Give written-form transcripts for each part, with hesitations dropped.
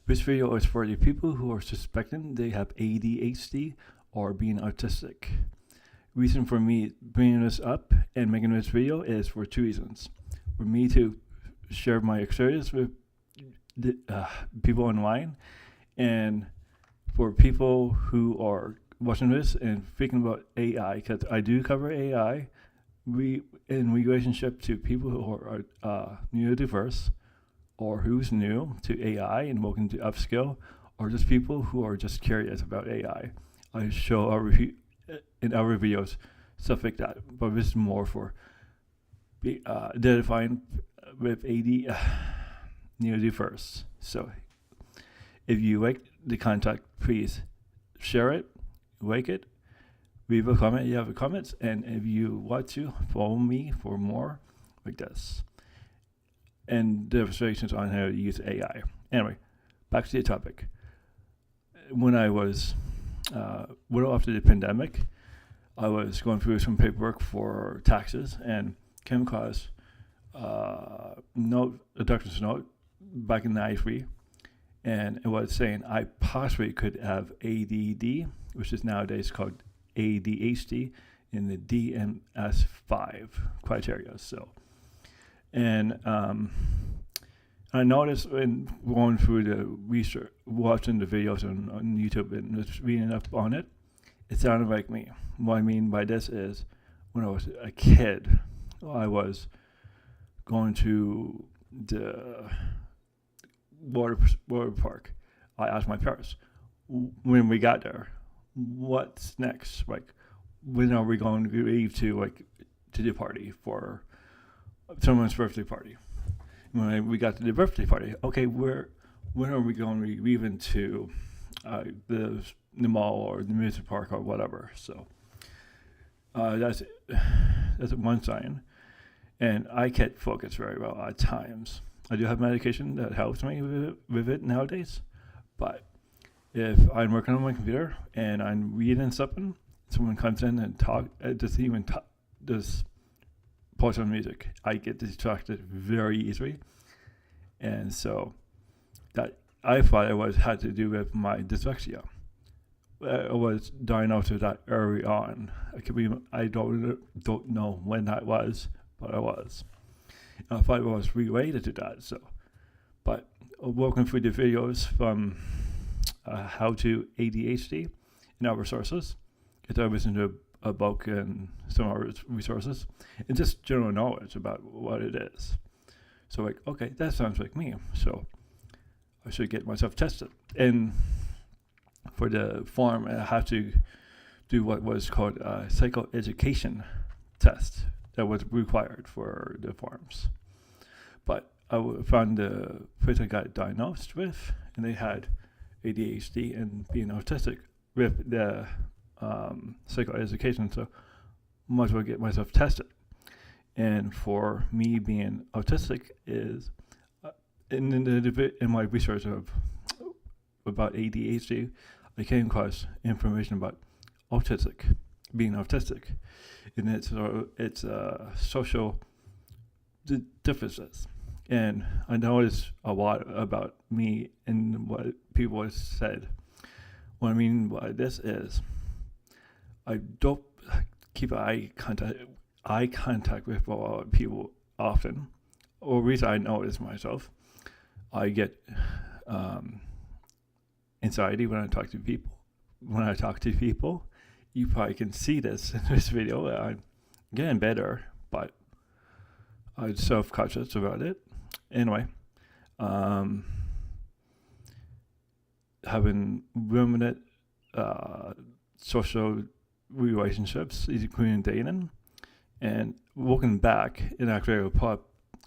This video is for the people who are suspecting they have ADHD or being autistic. Reason for me bringing this up and making this video is for two reasons. For me to share my experience with the, people online, and for people who are watching this and thinking about AI, because I do cover AI in relationship to people who are neurodiverse, or who's new to AI and looking to upskill, or just people who are just curious about AI. I show in our videos stuff like that, but this is more for identifying with AD neurodiverse. So if you like the content, please share it, like it, leave a comment. You have a comments, and if you want to follow me for more like this and demonstrations on how to use AI. Anyway, back to the topic. When I was little after the pandemic, I was going through some paperwork for taxes and came across a doctor's note back in '93, and it was saying I possibly could have ADD, which is nowadays called ADHD, in the DMS5 criteria. So, and I noticed when going through the research, watching the videos on YouTube and just reading up on it, it sounded like me. What I mean by this is, when I was a kid, I was going to the water park. I asked my parents, when we got there, what's next? Like, when are we going to leave to the party for someone's birthday party? When we got to the birthday party, okay, when are we going to be leaving to the mall or the music park or whatever? So that's one sign. And I can't focus very well at times. I do have medication that helps me with it nowadays, but if I'm working on my computer and I'm reading something, someone comes in and just put on music, I get distracted very easily. And so that I thought it had to do with my dyslexia. I was diagnosed with that early on. I don't know when that was, but I was. And I thought it was related to that. So, but working through the videos from how to ADHD and our resources, because I listened to a book and some of our resources, and just general knowledge about what it is. So okay, that sounds like me. So I should get myself tested. And for the form, I have to do what was called a psychoeducation test that was required for the forms. But I found the place I got diagnosed with, and they had ADHD and being autistic with the psychoeducation, so might as well get myself tested. And for me being autistic is in my research about ADHD, I came across information about being autistic, and it's social differences. And I noticed a lot about me and what people have said. What I mean by this is, I don't keep eye contact with people often. Or reason I notice myself, I get anxiety when I talk to people. When I talk to people, you probably can see this in this video. I'm getting better, but I'm self-conscious about it. Anyway, having limited social relationships, including dating, and looking back in actually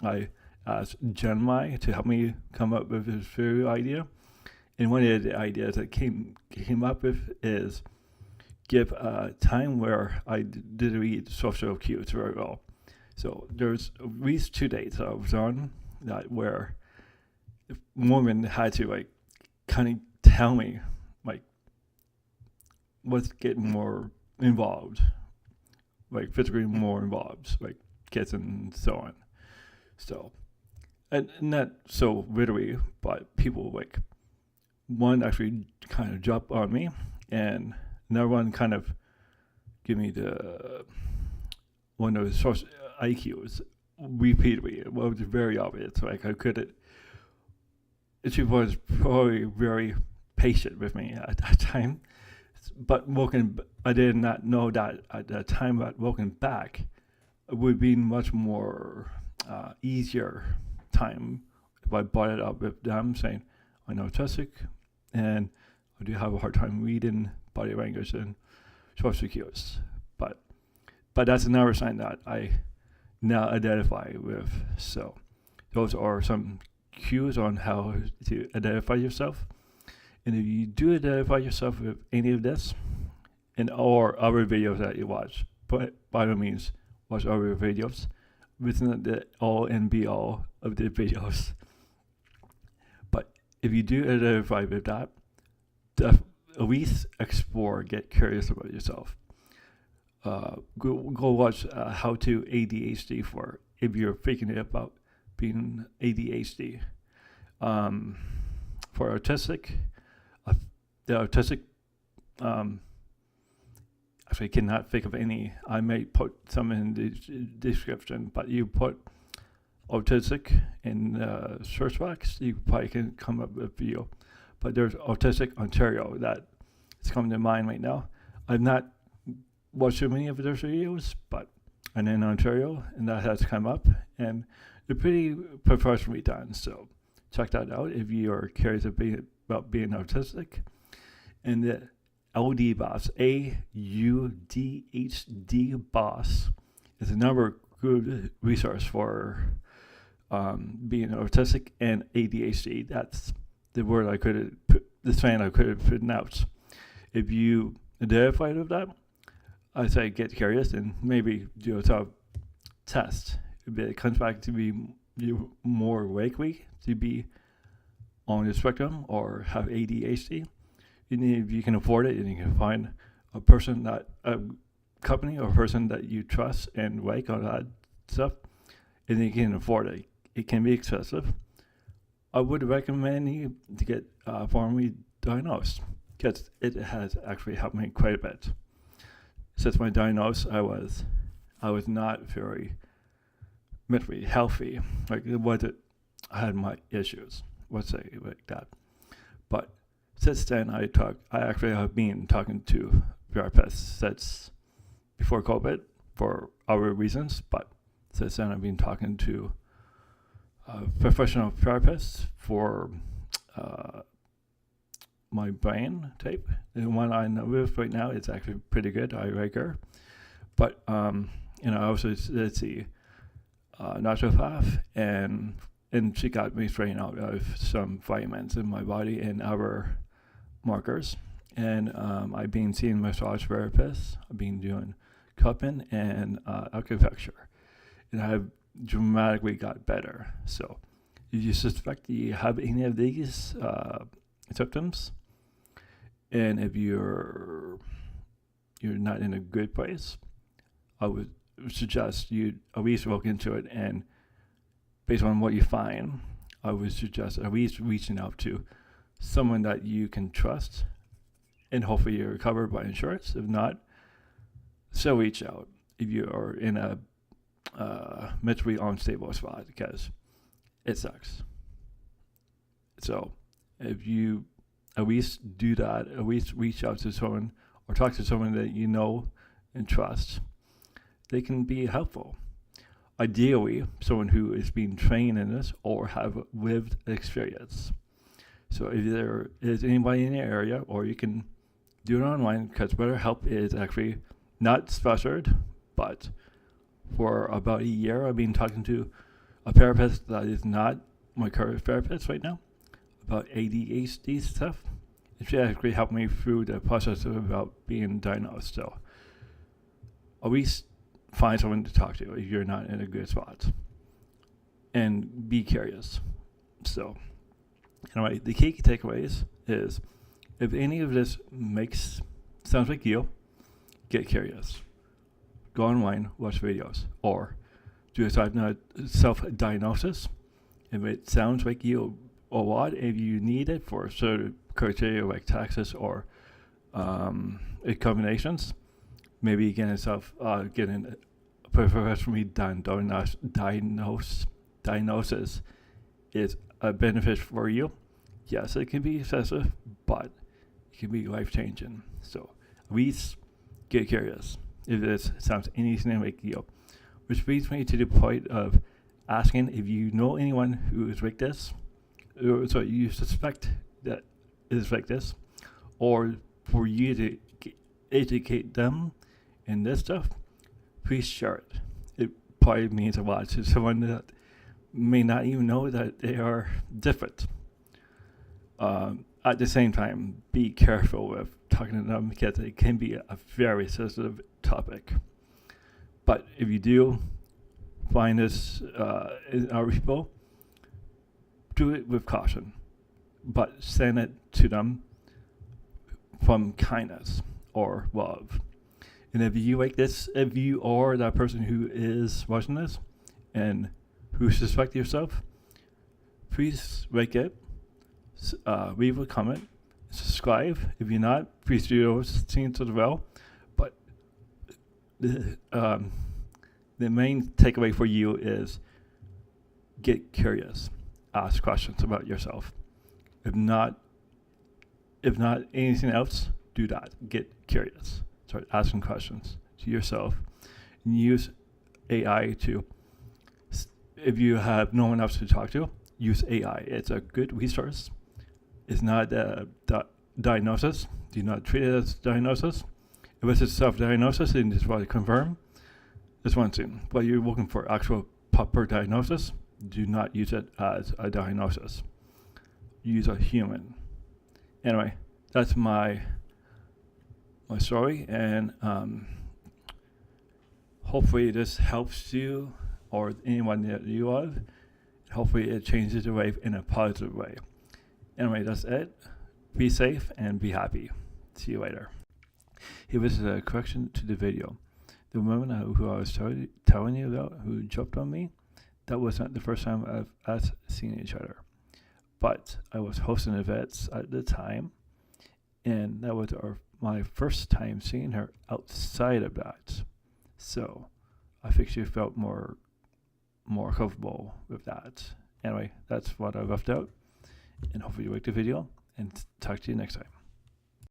I asked Gemini to help me come up with this very idea. And one of the ideas that came up with is give a time where I did read social cues very well. So there's at least 2 dates I was on that where the woman had to kind of tell me what's getting more involved, physically more involved, kids and so on. So, and not so literally, but people one actually kind of jumped on me, and another one kind of give me the one of the source IQs repeatedly. It was very obvious. Like I couldn't. She was probably very patient with me at that time, but I did not know that at that time. But looking back, it would be much more easier time if I brought it up with them, saying I know autistic, and I do have a hard time reading body language and social cues. But that's another sign that I now identify with. So those are some cues on how to identify yourself. And if you do identify yourself with any of this, and or other videos that you watch, but by all means, watch other videos. It's not the all and be all of the videos. But if you do identify with that, at least explore, get curious about yourself. Go watch How to ADHD for if you're thinking about being ADHD. For autistic, the autistic, actually cannot think of any. I may put some in the description, but you put autistic in search box, you probably can come up with a video. But there's Autistic Ontario that is coming to mind right now. I've not watched too many of their videos, but I'm in Ontario, and that has come up, and they're pretty professionally done. So check that out if you are curious about being autistic. And the LD Boss, AUDHD Boss, is another good resource for being autistic and ADHD. That's the word I couldn't, the saying I couldn't pronounce. If you identify with that, I say get curious and maybe do a test. If it comes back to be you more likely to be on the spectrum or have ADHD, if you can afford it and you can find a company or a person that you trust and like on that stuff, and you can afford it. It can be excessive. I would recommend you to get formally diagnosed because it has actually helped me quite a bit. Since my diagnosis, I was not very mentally healthy. Like it wasn't. I had my issues. Let's say like that. But since then, I actually have been talking to therapists since before COVID for other reasons. But since then, I've been talking to professional therapists for my brain type. The one I know with right now is actually pretty good. I like her. But, I also did see naturopath, and she got me straightened out of some vitamins in my body and other markers. And I've been seeing massage therapists. I've been doing cupping and acupuncture. And I've dramatically got better. So if you suspect you have any of these symptoms, and if you're not in a good place, I would suggest you at least look into it, and based on what you find, I would suggest at least reaching out to someone that you can trust, and hopefully you're covered by insurance. If not, so reach out if you are in a mentally unstable spot, because it sucks. So if you at least do that, at least reach out to someone or talk to someone that you know and trust, they can be helpful. Ideally, someone who is being trained in this or have lived experience. So if there is anybody in the area, or you can do it online, because BetterHelp is actually not sponsored, but for about a year, I've been talking to a therapist that is not my current therapist right now about ADHD stuff. And she actually helped me through the process of about being diagnosed. So at least find someone to talk to if you're not in a good spot. And be curious. So anyway, the key takeaways is if any of this sounds like you, get curious. Go online, watch videos, or do a self-diagnosis. If it sounds like you, a lot if you need it for certain criteria like taxes or combinations. Maybe getting a professionally done diagnosis is a benefit for you. Yes, it can be excessive, but it can be life-changing. So at least get curious if this sounds anything like you. Which brings me to the point of asking if you know anyone who is like this, or so you suspect that is like this, or for you to educate them in this stuff, please share it. It probably means a lot to someone that may not even know that they are different. At the same time, be careful with talking to them because it can be a very sensitive topic. But if you do find this in our repo, do it with caution, but send it to them from kindness or love. And if you like this, if you are that person who is watching this and who suspect yourself, please like it, leave a comment, subscribe. If you're not, please do those things as well. But the main takeaway for you is get curious, ask questions about yourself. If not anything else, do that. Get curious. Start asking questions to yourself. And use AI to, if you have no one else to talk to, use AI. It's a good resource. It's not a diagnosis. Do not treat it as diagnosis. If it's a self-diagnosis, then just want to confirm. That's one thing. But you're looking for actual proper diagnosis, do not use it as a diagnosis. Use a human. Anyway, that's my story, and hopefully this helps you or anyone that you love. Hopefully it changes your life in a positive way. Anyway, that's it. Be safe and be happy. See you later. Here was a correction to the video. The woman who I was telling you about, who jumped on me, that was not the first time of us seeing each other. But I was hosting events at the time, and that was my first time seeing her outside of that. So I think she felt more comfortable with that. Anyway, that's what I left out, and hopefully you liked the video, and talk to you next time.